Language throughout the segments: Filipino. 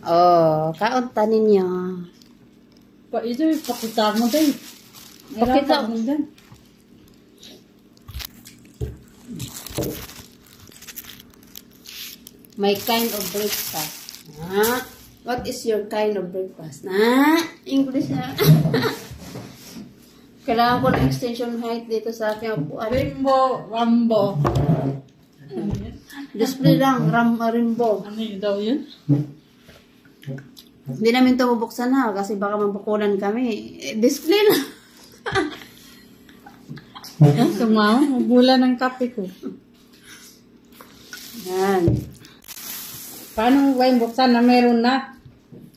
Oh, kaunta ninyo. Ito, pakita mo din. Pakita mo din. My kind of breakfast. What is your kind of breakfast? English na. Kailangan ko ng extension height dito sa aking upuan. Rambo. Display lang, rainbow. Ano yun daw yun? Hindi namin ito bubuksan na kasi baka mabukulan kami. Display lang. Sumama, mabula ng kape ko. Yan. Paano ba yung buksan na meron na?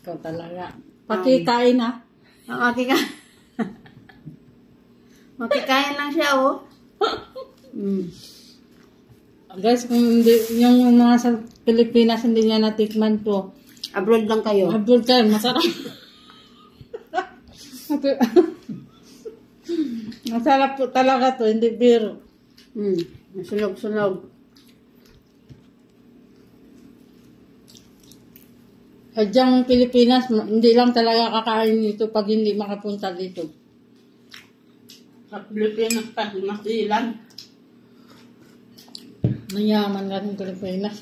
Ikaw talaga. Pakikain na. Makikain lang siya, oh. Guys, kung hindi, yung mga sa Pilipinas hindi niya natikman to. Abroad lang kayo. Abroad kayo, masarap. Masarap po talaga to, hindi biro. Sunog-sunog. Sadyang Pilipinas, hindi lang talaga kakain nito pag hindi makapunta dito. Sa Pilipinas kasi masilan. Mayaman nga ng Pilipinas.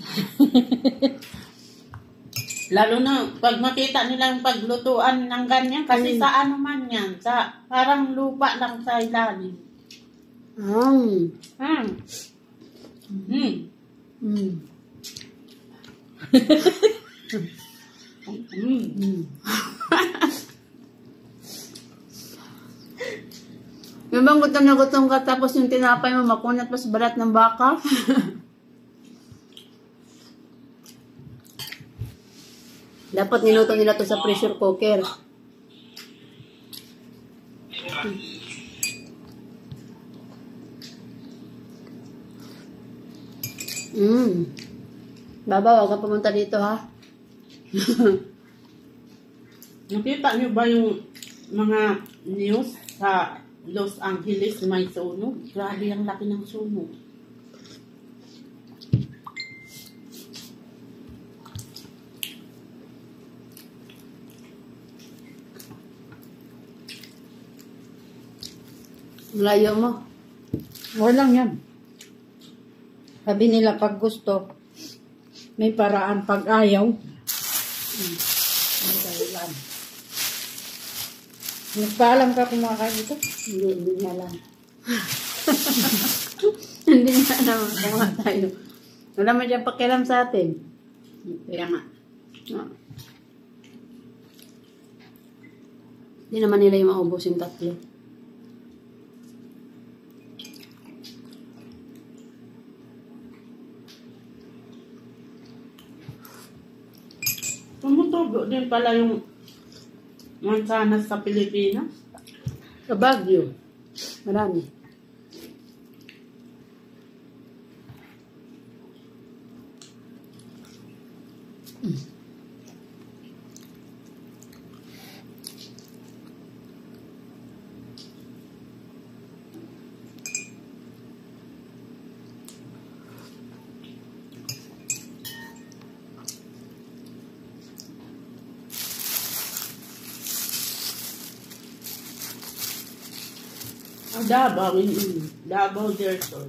Lalo na pag makita nila yung paglutuan ng ganyan, kasi sa ano man yan, sa parang lupa lang sa ilalim. Yung bang gutom na gutom ka tapos yung tinapay mo makunat pa sa balat ng baka? Dapat niluto nila to sa pressure cooker. Baba, wag ka pumunta dito, ha? Nakita niyo ba yung mga news sa Los Angeles may sunog? Grabe ang laki ng sunog. Layo mo. Walang yan. Sabi nila pag gusto, may paraan pag ayaw. May dahilan. Nagpaalam ka kumakain ito? Hindi niya alam. Hindi niya alam kung nga tayo. Wala man dyan pakialam sa atin. Kaya nga. Hindi naman nila yung maubos yung tatlo. Tumutubo din pala yung mansanas sa Pilipinas. Sa Baguio. Marami. Davao, Davao del Sur.